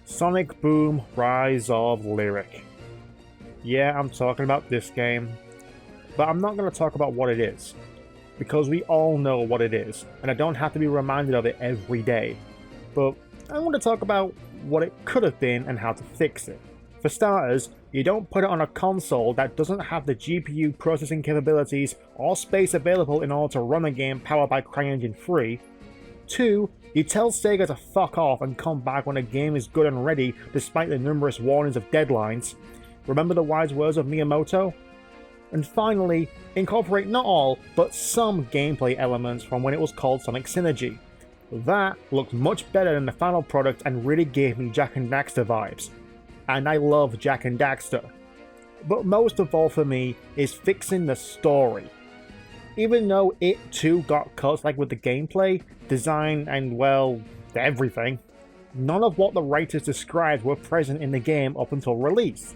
Sonic Boom Rise of Lyric. Yeah, I'm talking about this game, but I'm not going to talk about what it is, because we all know what it is, and I don't have to be reminded of it every day. But I want to talk about what it could have been and how to fix it. For starters, you don't put it on a console that doesn't have the GPU processing capabilities or space available in order to run a game powered by CryEngine 3. 2. You tell Sega to fuck off and come back when a game is good and ready despite the numerous warnings of deadlines. Remember the wise words of Miyamoto? And finally, incorporate not all, but some gameplay elements from when it was called Sonic Synergy. That looked much better than the final product and really gave me Jak and Daxter vibes. And I love Jak and Daxter. But most of all for me is fixing the story. Even though it too got cuts like with the gameplay, design, and well, everything, none of what the writers described were present in the game up until release.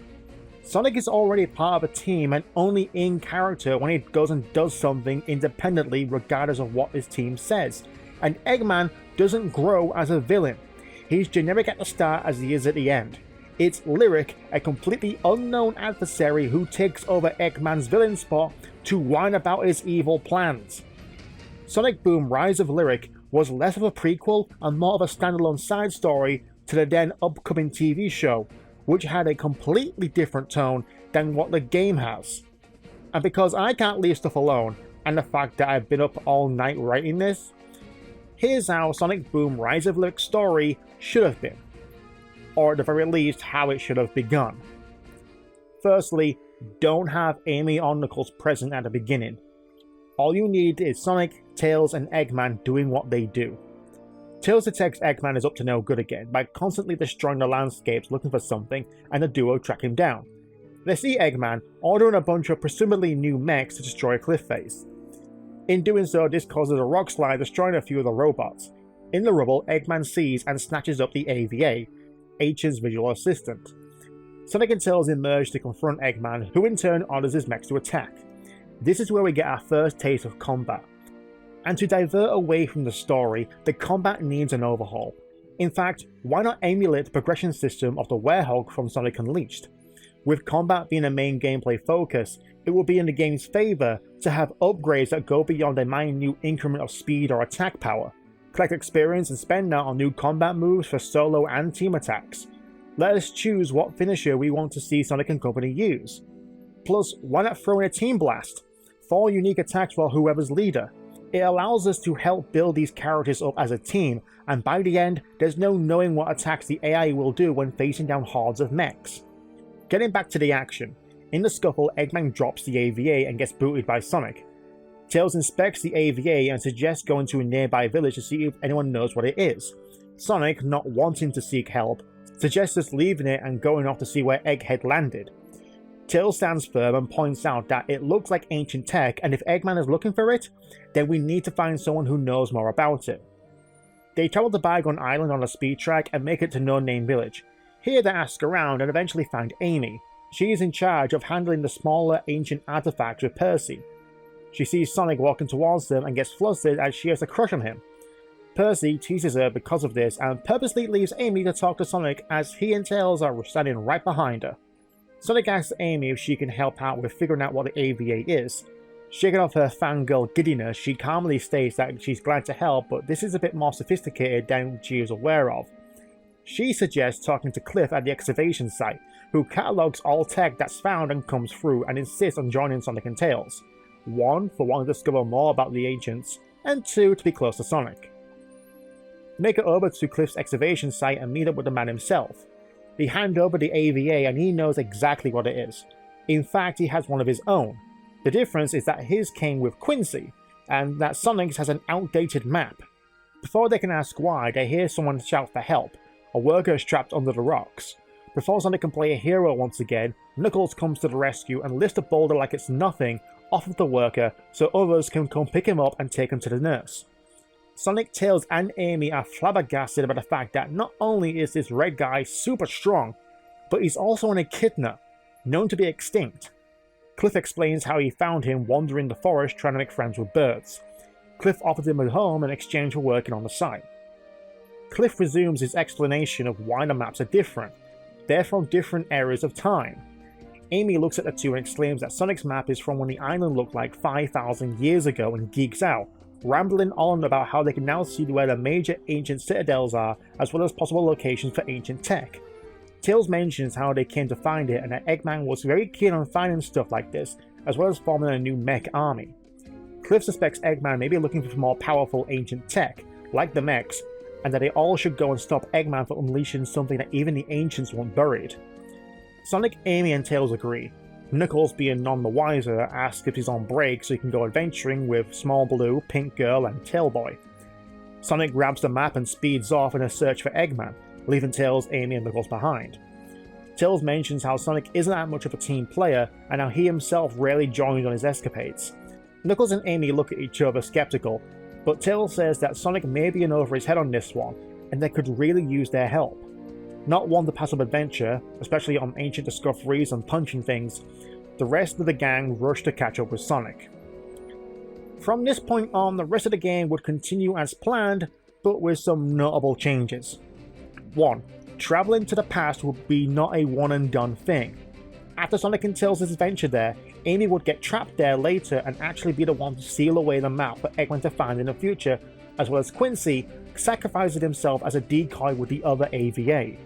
Sonic is already part of a team and only in character when he goes and does something independently regardless of what his team says, and Eggman doesn't grow as a villain. He's generic at the start as he is at the end. It's Lyric, a completely unknown adversary who takes over Eggman's villain spot to whine about his evil plans. Sonic Boom Rise of Lyric was less of a prequel and more of a standalone side story to the then upcoming TV show, which had a completely different tone than what the game has. And because I can't leave stuff alone, and the fact that I've been up all night writing this, here's how Sonic Boom Rise of Lyric's story should have been. Or at the very least, how it should have begun. Firstly, don't have Amy or Knuckles present at the beginning. All you need is Sonic, Tails, and Eggman doing what they do. Tails detects Eggman is up to no good again by constantly destroying the landscapes looking for something, and the duo track him down. They see Eggman ordering a bunch of presumably new mechs to destroy a cliff face. In doing so, this causes a rock slide, destroying a few of the robots. In the rubble, Eggman sees and snatches up the AVA, H's visual assistant. Sonic and Tails emerge to confront Eggman, who in turn orders his mechs to attack. This is where we get our first taste of combat. And to divert away from the story, the combat needs an overhaul. In fact, why not emulate the progression system of the Werehog from Sonic Unleashed? With combat being a main gameplay focus, it will be in the game's favour to have upgrades that go beyond a minute increment of speed or attack power. Collect experience and spend that on new combat moves for solo and team attacks. Let us choose what finisher we want to see Sonic and Company use. Plus, why not throw in a Team Blast? 4 unique attacks for whoever's leader. It allows us to help build these characters up as a team, and by the end, there's no knowing what attacks the AI will do when facing down hordes of mechs. Getting back to the action, in the scuffle, Eggman drops the AVA and gets booted by Sonic. Tails inspects the AVA and suggests going to a nearby village to see if anyone knows what it is. Sonic, not wanting to seek help, suggests us leaving it and going off to see where Egghead landed. Tails stands firm and points out that it looks like ancient tech, and if Eggman is looking for it, then we need to find someone who knows more about it. They travel to Bygone Island on a speed track and make it to No Name Village. Here they ask around and eventually find Amy. She is in charge of handling the smaller ancient artifacts with Percy. She sees Sonic walking towards them and gets flustered as she has a crush on him. Percy teases her because of this and purposely leaves Amy to talk to Sonic as he and Tails are standing right behind her. Sonic asks Amy if she can help out with figuring out what the AVA is. Shaking off her fangirl giddiness, she calmly states that she's glad to help, but this is a bit more sophisticated than she is aware of. She suggests talking to Cliff at the excavation site, who catalogs all tech that's found and comes through and insists on joining Sonic and Tails. 1, for wanting to discover more about the ancients, and 2, to be close to Sonic. Make it over to Cliff's excavation site and meet up with the man himself. They hand over the AVA and he knows exactly what it is. In fact, he has one of his own. The difference is that his came with Quincy, and that Sonic's has an outdated map. Before they can ask why, they hear someone shout for help. A worker is trapped under the rocks. Before Sonic can play a hero once again, Knuckles comes to the rescue and lifts a boulder like it's nothing off of the worker so others can come pick him up and take him to the nurse. Sonic, Tails, and Amy are flabbergasted about the fact that not only is this red guy super strong, but he's also an echidna, known to be extinct. Cliff explains how he found him wandering the forest trying to make friends with birds. Cliff offers him a home in exchange for working on the site. Cliff resumes his explanation of why the maps are different. They're from different eras of time. Amy looks at the two and exclaims that Sonic's map is from when the island looked like 5,000 years ago and geeks out, rambling on about how they can now see where the major ancient citadels are, as well as possible locations for ancient tech. Tails mentions how they came to find it and that Eggman was very keen on finding stuff like this, as well as forming a new mech army. Cliff suspects Eggman may be looking for more powerful ancient tech, like the mechs, and that they all should go and stop Eggman from unleashing something that even the ancients want buried. Sonic, Amy, and Tails agree. Knuckles, being none the wiser, asks if he's on break so he can go adventuring with Small Blue, Pink Girl, and Tailboy. Sonic grabs the map and speeds off in a search for Eggman, leaving Tails, Amy, and Knuckles behind. Tails mentions how Sonic isn't that much of a team player and how he himself rarely joins on his escapades. Knuckles and Amy look at each other skeptical, but Tails says that Sonic may be in over his head on this one, and they could really use their help. Not one to pass up adventure, especially on ancient discoveries and punching things, the rest of the gang rush to catch up with Sonic. From this point on, the rest of the game would continue as planned, but with some notable changes. 1. Traveling to the past would be not a one and done thing. After Sonic and Tails' adventure there, Amy would get trapped there later and actually be the one to seal away the map for Eggman to find in the future, as well as Quincy sacrificing himself as a decoy with the other AVA.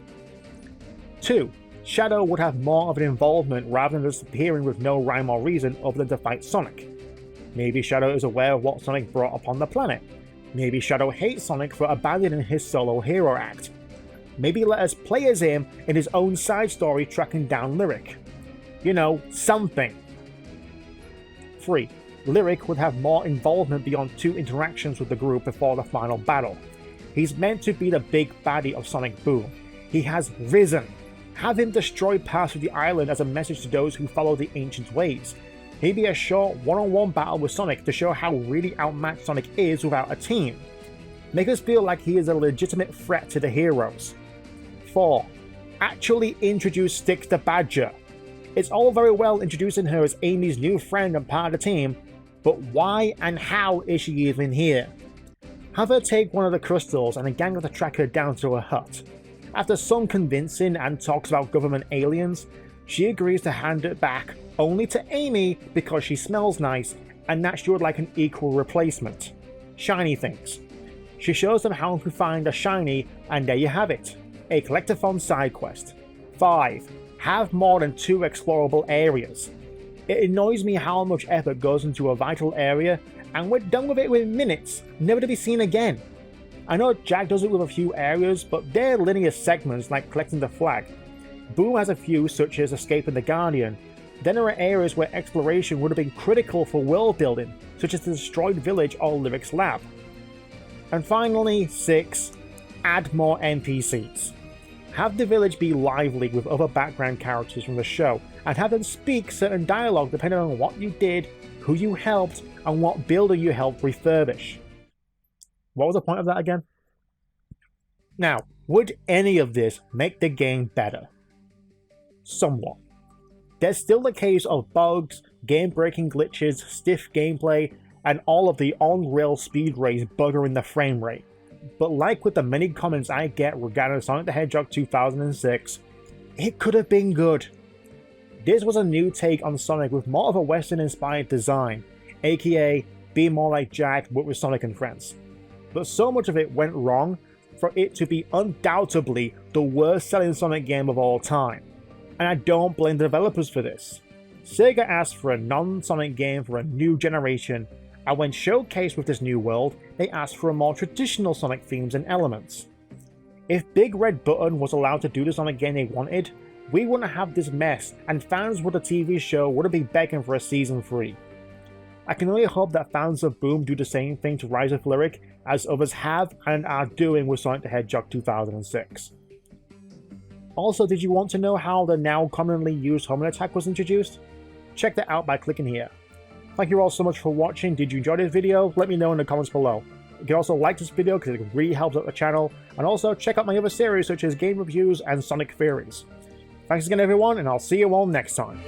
2. Shadow would have more of an involvement rather than just appearing with no rhyme or reason other than to fight Sonic. Maybe Shadow is aware of what Sonic brought upon the planet. Maybe Shadow hates Sonic for abandoning his solo hero act. Maybe let us play as him in his own side story tracking down Lyric. You know, something. 3. Lyric would have more involvement beyond 2 interactions with the group before the final battle. He's meant to be the big baddie of Sonic Boom. He has risen. Have him destroy parts of the island as a message to those who follow the ancient ways. Maybe a short one-on-one battle with Sonic to show how really outmatched Sonic is without a team. Make us feel like he is a legitimate threat to the heroes. 4. Actually introduce Styx the Badger. It's all very well introducing her as Amy's new friend and part of the team, but why and how is she even here? Have her take one of the crystals and the gang have to track her down to her hut. After some convincing and talks about government aliens, she agrees to hand it back only to Amy because she smells nice and that she would like an equal replacement. Shiny things. She shows them how to find a shiny, and there you have it. A collectathon side quest. 5. Have more than 2 explorable areas. It annoys me how much effort goes into a vital area and we're done with it within minutes, never to be seen again. I know Jack does it with a few areas, but they're linear segments like collecting the flag. Boom has a few, such as escaping the Guardian. Then there are areas where exploration would have been critical for world building, such as the destroyed village or Lyric's lab. And finally, 6. Add more NPCs. Have the village be lively with other background characters from the show, and have them speak certain dialogue depending on what you did, who you helped, and what builder you helped refurbish. What was the point of that again? Now, would any of this make the game better? Somewhat. There's still the case of bugs, game-breaking glitches, stiff gameplay, and all of the on-rail speed race buggering the frame rate. But like with the many comments I get regarding Sonic the Hedgehog 2006, it could have been good. This was a new take on Sonic with more of a Western-inspired design, aka be more like Jack but with Sonic and Friends. But so much of it went wrong for it to be undoubtedly the worst-selling Sonic game of all time. And I don't blame the developers for this. Sega asked for a non-Sonic game for a new generation, and when showcased with this new world, they asked for a more traditional Sonic themes and elements. If Big Red Button was allowed to do the Sonic game they wanted, we wouldn't have this mess, and fans of the TV show wouldn't be begging for a season 3. I can only hope that fans of Boom do the same thing to Rise of Lyric as others have and are doing with Sonic the Hedgehog 2006. Also, did you want to know how the now commonly used homing attack was introduced? Check that out by clicking here. Thank you all so much for watching. Did you enjoy this video? Let me know in the comments below. You can also like this video because it really helps out the channel, and also check out my other series such as game reviews and Sonic theories. Thanks again everyone, and I'll see you all next time.